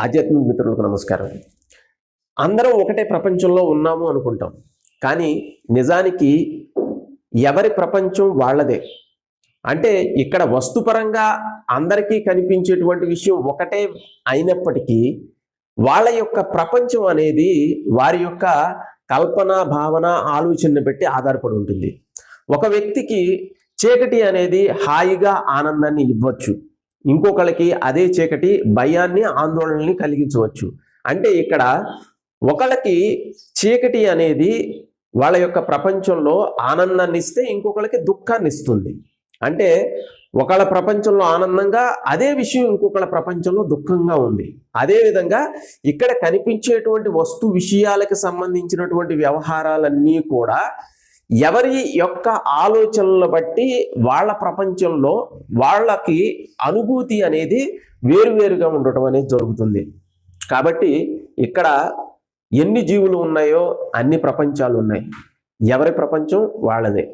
ఆధ్యాత్మిక మిత్రులకు నమస్కారం. అందరం ఒకటే ప్రపంచంలో ఉన్నాము అనుకుంటాం, కానీ నిజానికి ఎవరి ప్రపంచం వాళ్ళదే. అంటే ఇక్కడ వస్తుపరంగా అందరికీ కనిపించేటువంటి విషయం ఒకటే అయినప్పటికీ వాళ్ళ యొక్క ప్రపంచం అనేది వారి యొక్క కల్పన, భావన, ఆలోచనను బట్టి ఆధారపడి ఉంటుంది. ఒక వ్యక్తికి చీకటి అనేది హాయిగా ఆనందాన్ని ఇవ్వచ్చు, ఇంకొకరికి అదే చీకటి భయాన్ని, ఆందోళనని కలిగించవచ్చు. అంటే ఇక్కడ ఒకళ్ళకి చీకటి అనేది వాళ్ళ యొక్క ప్రపంచంలో ఆనందాన్ని ఇస్తే ఇంకొకళ్ళకి దుఃఖాన్ని ఇస్తుంది. అంటే ఒకళ్ళ ప్రపంచంలో ఆనందంగా అదే విషయం ఇంకొకళ్ళ ప్రపంచంలో దుఃఖంగా ఉంది. అదేవిధంగా ఇక్కడ కనిపించేటువంటి వస్తు విషయాలకు సంబంధించినటువంటి వ్యవహారాలన్నీ కూడా ఎవరి యొక్క ఆలోచనలను బట్టి వాళ్ళ ప్రపంచంలో వాళ్ళకి అనుభూతి అనేది వేరువేరుగా ఉండటం అనేది జరుగుతుంది. కాబట్టి ఇక్కడ ఎన్ని జీవులు ఉన్నాయో అన్ని ప్రపంచాలు ఉన్నాయి, ఎవరి ప్రపంచం వాళ్ళదే.